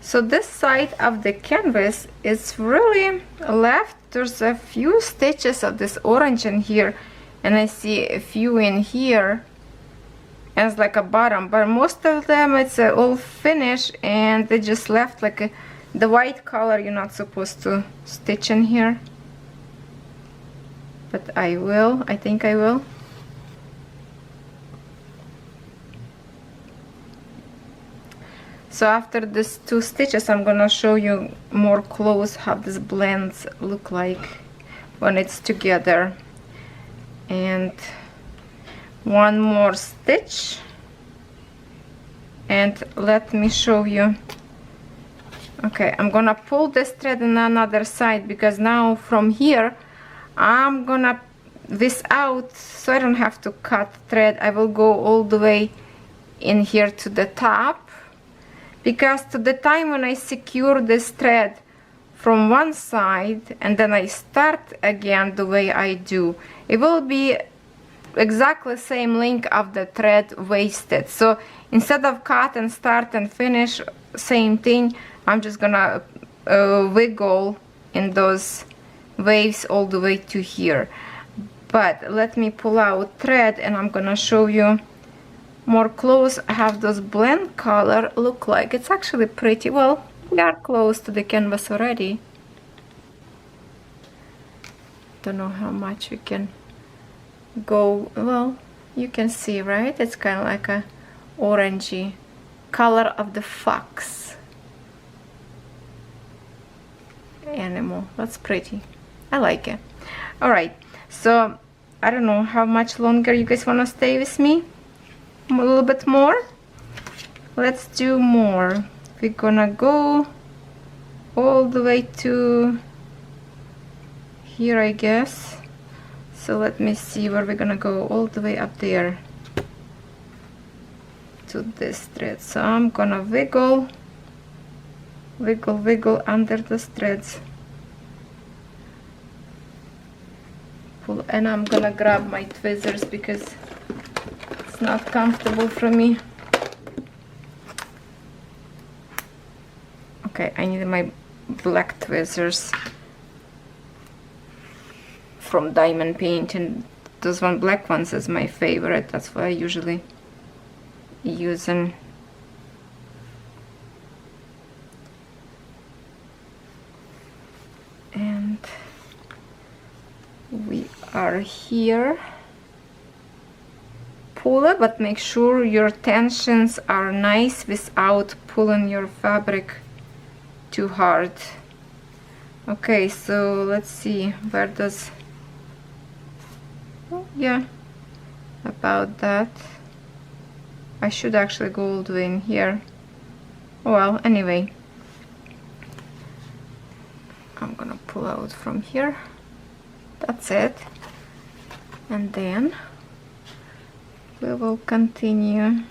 So this side of the canvas is really left. There's a few stitches of this orange in here, and I see a few in here as like a bottom, but most of them it's all finished, and they just left like the white color you're not supposed to stitch in here, but I will, I think I will. So after these 2 stitches I'm gonna show you more close how this blends look like when it's together. And one more stitch, and let me show you. Okay, I'm gonna pull this thread on another side because now from here I'm gonna this out, so I don't have to cut thread. I will go all the way in here to the top, because to the time when I secure this thread from one side and then I start again the way I do, it will be exactly same length of the thread wasted. So instead of cut and start and finish same thing, I'm just gonna wiggle in those waves all the way to here. But let me pull out thread and I'm gonna show you more close how those blend color look like. It's actually pretty. Well, we are close to the canvas already. Don't know how much we can go. Well, you can see, right? It's kind of like a orangey color of the fox animal. That's pretty. I like it. All right, so I don't know how much longer you guys want to stay with me. A little bit more. Let's do more. We're gonna go all the way to here, I guess. So let me see where we're gonna go. All the way up there to this thread. So I'm gonna wiggle, wiggle, wiggle under the threads. pull, and I'm gonna grab my tweezers because it's not comfortable for me. Okay, I need my black tweezers from Diamond Paint, and those black ones is my favorite. That's what I usually use them. And we are here. Pull it, but make sure your tensions are nice without pulling your fabric too hard. Okay, so let's see, where does, oh, yeah, about that. I should actually go all the way in here. Well, anyway, I'm gonna pull out from here. That's it. And then we will continue.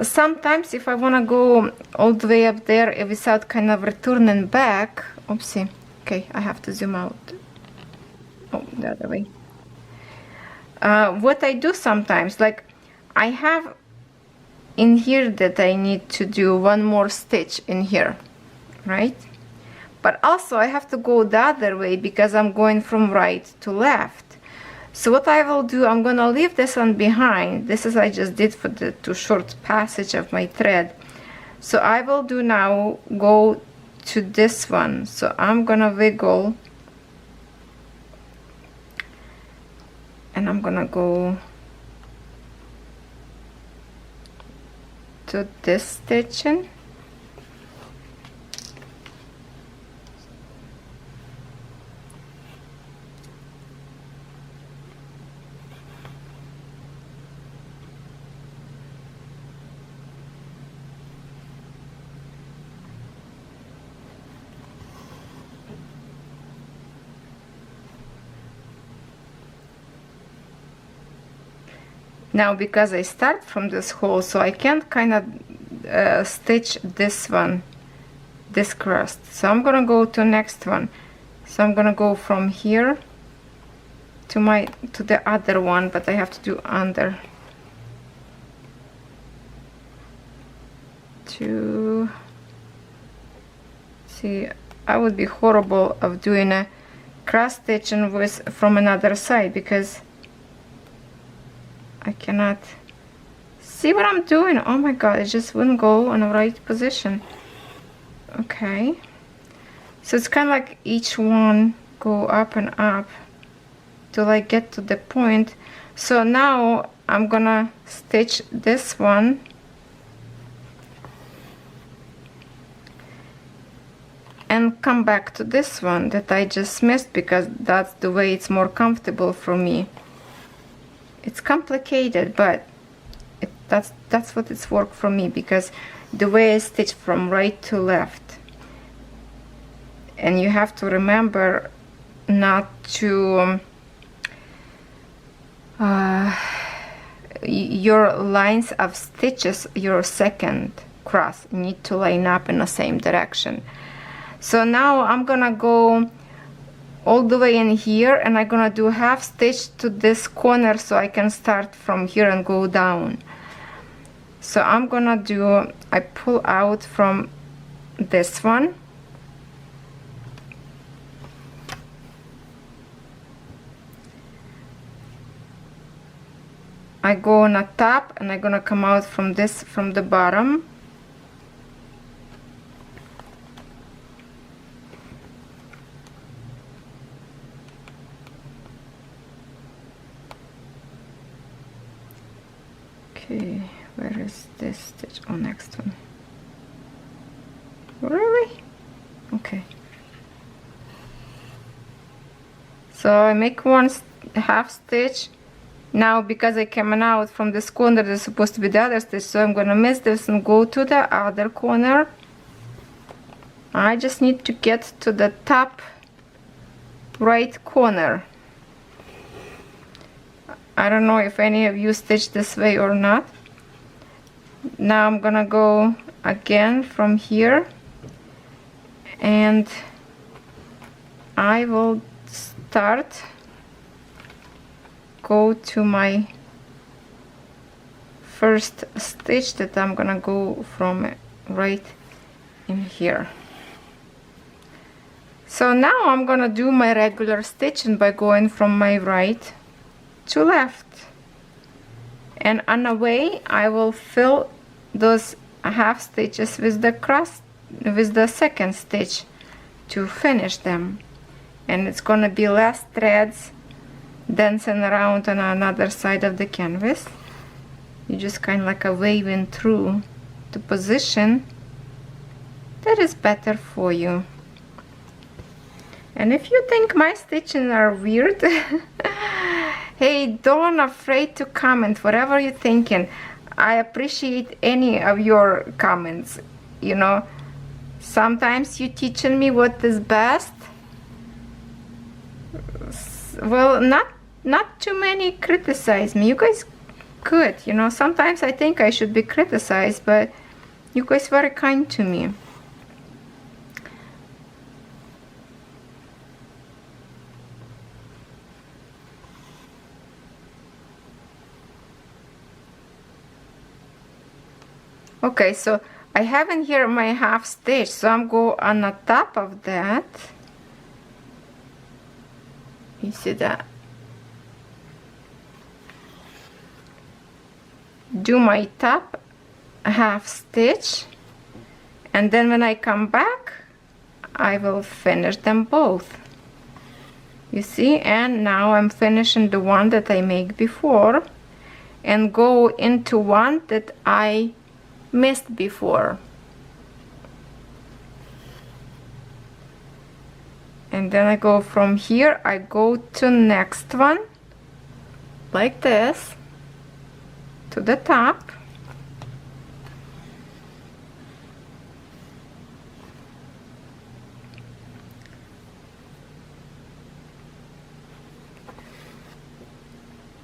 Sometimes if I want to go all the way up there without kind of returning back, oopsie, okay, I have to zoom out. Oh, the other way. What I do sometimes, like I have in here that I need to do one more stitch in here, right? But also I have to go the other way because I'm going from right to left. So what I will do, I'm gonna leave this one behind. This is I just did for the too short passage of my thread. So I will do now go to this one. So I'm gonna wiggle, and I'm gonna go to this stitching. Now because I start from this hole, so I can't kind of stitch this one, this crust. So I'm gonna go to next one. So I'm gonna go from here to the other one, but I have to do under to see. I would be horrible of doing a cross stitching with from another side because I cannot see what I'm doing. Oh my god, it just wouldn't go in the right position. Okay, so it's kind of like each one go up and up till I get to the point. So now I'm gonna stitch this one and come back to this one that I just missed because that's the way it's more comfortable for me. It's complicated, but that's what it's worked for me because the way I stitch from right to left. And you have to remember not to your lines of stitches, your second cross need to line up in the same direction. So now I'm gonna go all the way in here, and I'm gonna do half stitch to this corner so I can start from here and go down. So I'm gonna do, I pull out from this one, I go on a top, and I'm gonna come out from this, from the bottom. Okay, where is this stitch? Oh, next one. Really? Okay. So I make one half stitch. Now because I came out from this corner, there's supposed to be the other stitch, so I'm gonna miss this and go to the other corner. I just need to get to the top right corner. I don't know if any of you stitch this way or not. Now I'm gonna go again from here, and I will go to my first stitch that I'm gonna go from right in here. So now I'm gonna do my regular stitching by going from my right to left, and on the way I will fill those half stitches with the second stitch to finish them, and it's gonna be less threads dancing around on another side of the canvas. You just kind of like a waving through the position that is better for you. And if you think my stitching are weird, hey, don't afraid to comment whatever you're thinking. I appreciate any of your comments. You know, sometimes you teaching me what is best. Well, not too many criticize me. You guys good, you know. Sometimes I think I should be criticized, but you guys very kind to me. Okay, so I have in here my half stitch, so I'm go on the top of that. You see that? Do my top half stitch, and then when I come back I will finish them both. You see, and now I'm finishing the one that I made before and go into one that I missed before, and then I go from here, I go to next one like this to the top,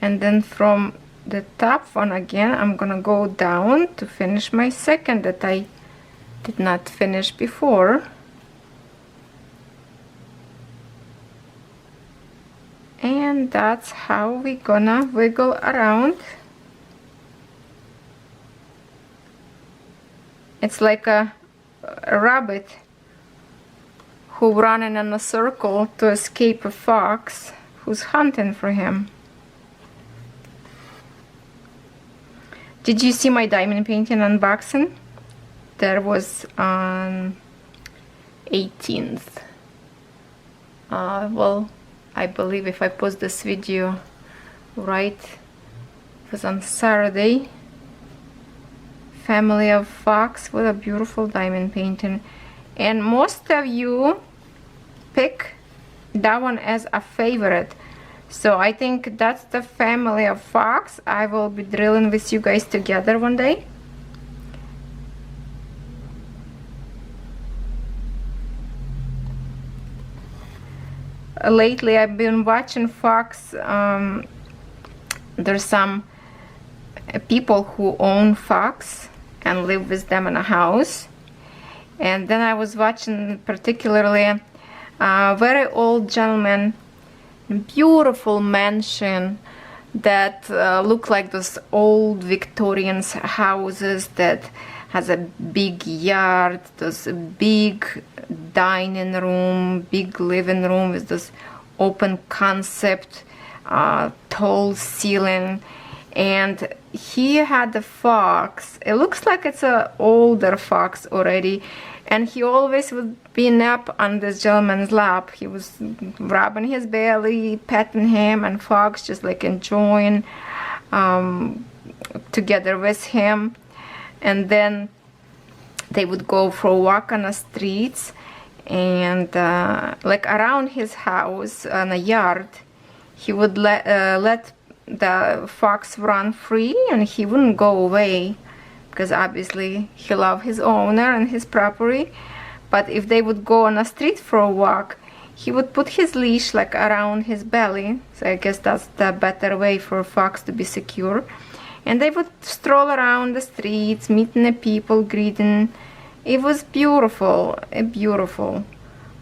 and then from the top one again I'm gonna go down to finish my second that I did not finish before, and that's how we gonna wiggle around. It's like a rabbit who running in a circle to escape a fox who's hunting for him. Did you see my diamond painting unboxing? That was on 18th. Well, I believe if I post this video right, it was on Saturday. Family of Fox with a beautiful diamond painting, and most of you pick that one as a favorite. So I think that's the Family of Fox. I will be drilling with you guys together one day. Lately I've been watching Fox. There's some people who own Fox and live with them in a house. And then I was watching particularly a very old gentleman, beautiful mansion that look like those old Victorian houses that has a big yard, those big dining room, big living room with this open concept, tall ceiling, and he had a fox. It looks like it's an older fox already, and he always would be nap on this gentleman's lap. He was rubbing his belly, petting him, and fox just like enjoying together with him. And then they would go for a walk on the streets, and like around his house on a yard, he would let the fox run free, and he wouldn't go away because obviously he loved his owner and his property. But if they would go on a street for a walk, he would put his leash like around his belly. So I guess that's the better way for a fox to be secure. And they would stroll around the streets, meeting the people, greeting. It was beautiful, a beautiful.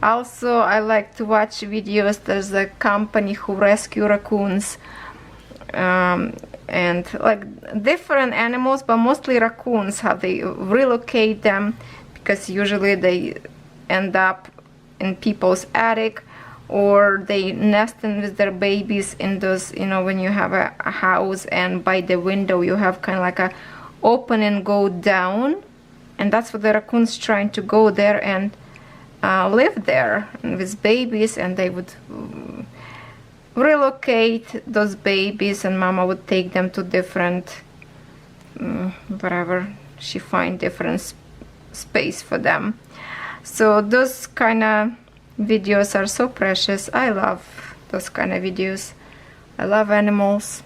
Also, I like to watch videos. There's a company who rescue raccoons, and like different animals, but mostly raccoons, how they relocate them, because usually they end up in people's attic, or they nest in with their babies in those, you know, when you have a house and by the window you have kind of like a open and go down, and that's what the raccoons trying to go there and live there and with babies, and they would relocate those babies, and mama would take them to different wherever she find different space for them. So those kind of videos are so precious. I love those kind of videos. I love animals.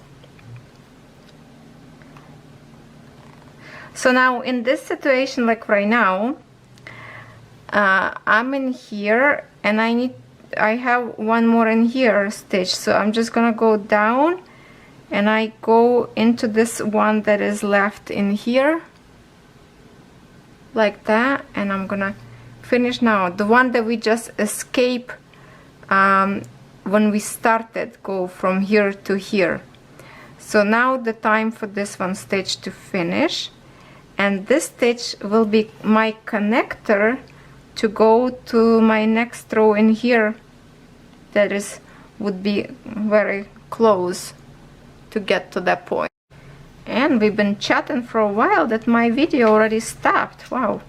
So now in this situation, like right now, I'm in here and I have one more in here stitch, so I'm just gonna go down and I go into this one that is left in here like that, and I'm gonna finish now the one that we just escaped when we started, go from here to here. So now the time for this one stitch to finish, and this stitch will be my connector to go to my next row in here that is would be very close to get to that point. And we've been chatting for a while that my video already stopped. Wow,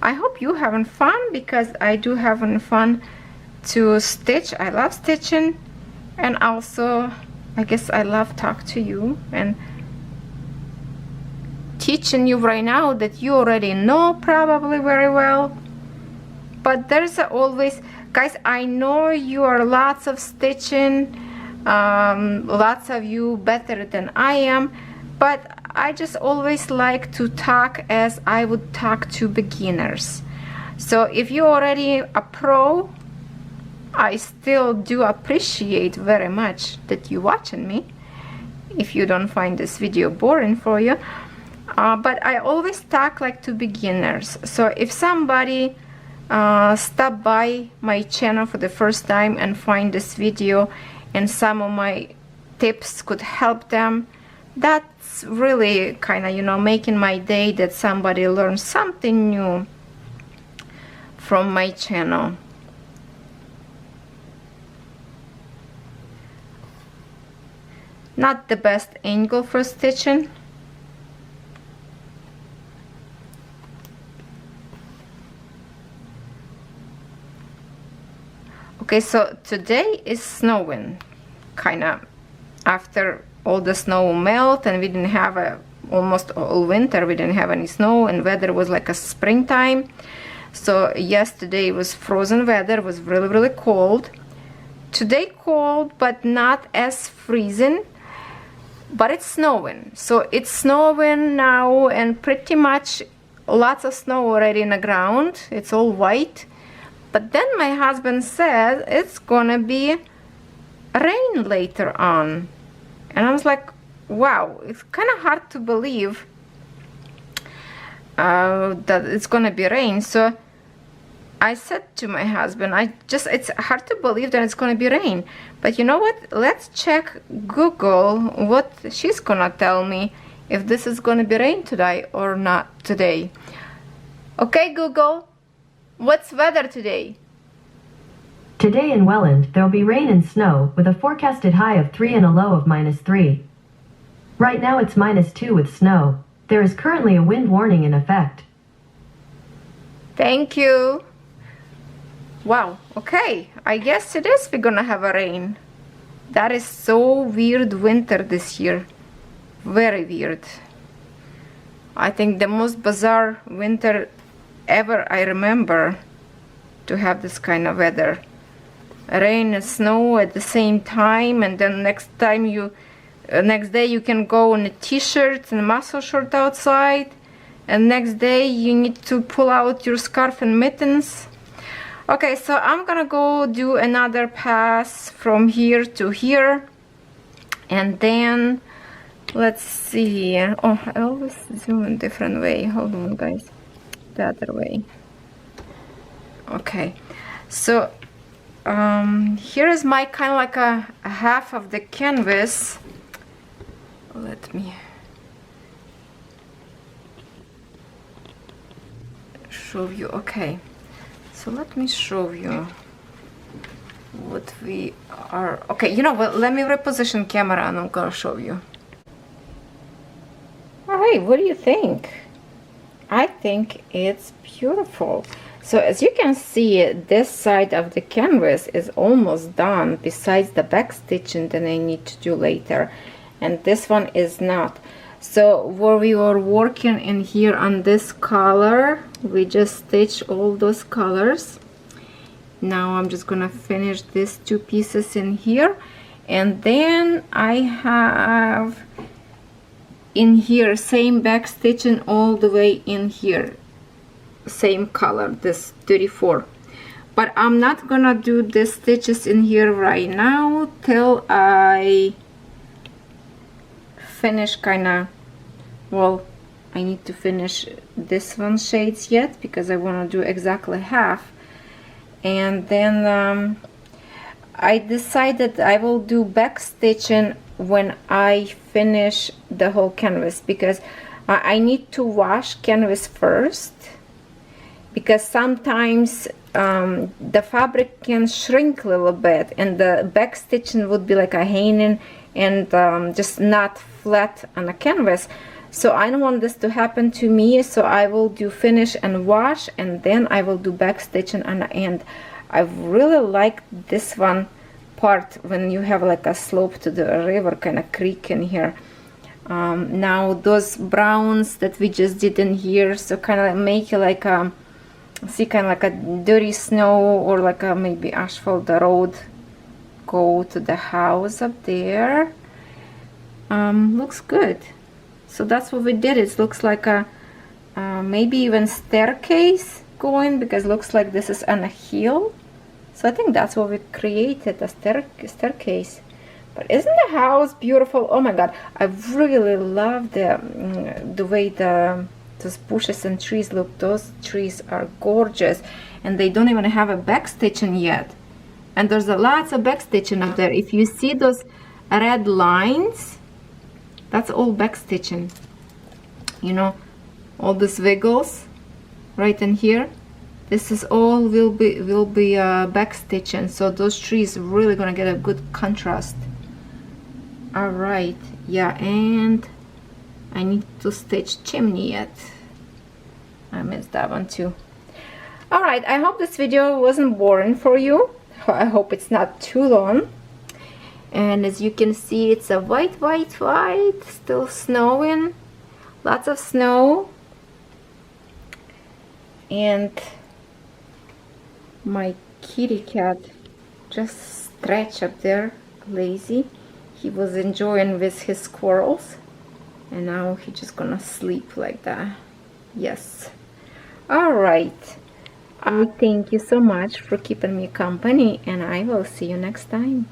I hope you having fun, because I do having fun to stitch. I love stitching, and also I guess I love talk to you and teaching you right now that you already know probably very well. But there's always, guys, I know you are lots of stitching, lots of you better than I am, but I just always like to talk as I would talk to beginners. So if you're already a pro, I still do appreciate very much that you watching me, if you don't find this video boring for you. But I always talk like to beginners. So if somebody stop by my channel for the first time and find this video and some of my tips could help them, that's really kind of, you know, making my day, that somebody learns something new from my channel. Not the best angle for stitching. Okay, so today is snowing, kind of after all the snow melt, and we didn't have almost all winter we didn't have any snow, and weather was like a springtime. So yesterday was frozen weather, was really cold. Today cold, but not as freezing, but it's snowing. So it's snowing now, and pretty much lots of snow already in the ground. It's all white. But then my husband said it's gonna be rain later on. And I was like, wow, it's kind of hard to believe that it's gonna be rain. So I said to my husband, it's hard to believe that it's gonna be rain. But you know what? Let's check Google what she's gonna tell me, if this is gonna be rain today or not today. Okay, Google, what's weather today? Today in Welland, there'll be rain and snow, with a forecasted high of 3 and a low of -3. Right now it's -2 with snow. There is currently a wind warning in effect. Thank you. Wow, okay, I guess it is we're gonna have a rain. That is so weird winter this year. Very weird. I think the most bizarre winter ever I remember to have this kind of weather. Rain and snow at the same time, and then next day you can go in a t-shirt and muscle shirt outside, and next day you need to pull out your scarf and mittens. Okay, so I'm gonna go do another pass from here to here, and then let's see. Oh, I always zoom in different way. Hold on, guys. The other way. Okay, So here is my kind of like a half of the canvas. Let me show you. Okay, so let me show you what we are. Okay, you know what, let me reposition camera and I'm gonna show you. All right, what do you think? I think it's beautiful. So as you can see, this side of the canvas is almost done, besides the back stitching that I need to do later, and this one is not. So where we were working in here on this color, we just stitched all those colors. Now I'm just gonna finish these two pieces in here, and then I have in here same back stitching all the way in here, same color, this 34. But I'm not gonna do the stitches in here right now till I finish kinda, well, I need to finish this one shades yet because I want to do exactly half. And then I decided I will do back stitching when I finish the whole canvas, because I need to wash canvas first, because sometimes the fabric can shrink a little bit and the back stitching would be like a hanging and just not flat on a canvas. So I don't want this to happen to me, so I will do finish and wash, and then I will do back stitching on the end. I really like this one part when you have like a slope to the river, kind of creek in here. Now those browns that we just did in here, so kind of make it like a, see, kind of like a dirty snow, or like a maybe asphalt the road go to the house up there. Looks good. So that's what we did. It looks like a maybe even staircase going, because it looks like this is on a hill. So I think that's what we created, a staircase. But isn't the house beautiful? Oh my god, I really love the way those bushes and trees look. Those trees are gorgeous, and they don't even have a back stitching yet. And there's a lots of back stitching up there. If you see those red lines, that's all back stitching. You know, all these wiggles right in here, this is all will be back stitching. So those trees are really gonna get a good contrast. All right, yeah, and I need to stitch chimney yet. I missed that one too. All right, I hope this video wasn't boring for you. I hope it's not too long. And as you can see, it's a white, still snowing, lots of snow. And my kitty cat just stretched up there, lazy. He was enjoying with his squirrels, and now he's just gonna sleep like that. Yes. All right. Thank you so much for keeping me company, and I will see you next time.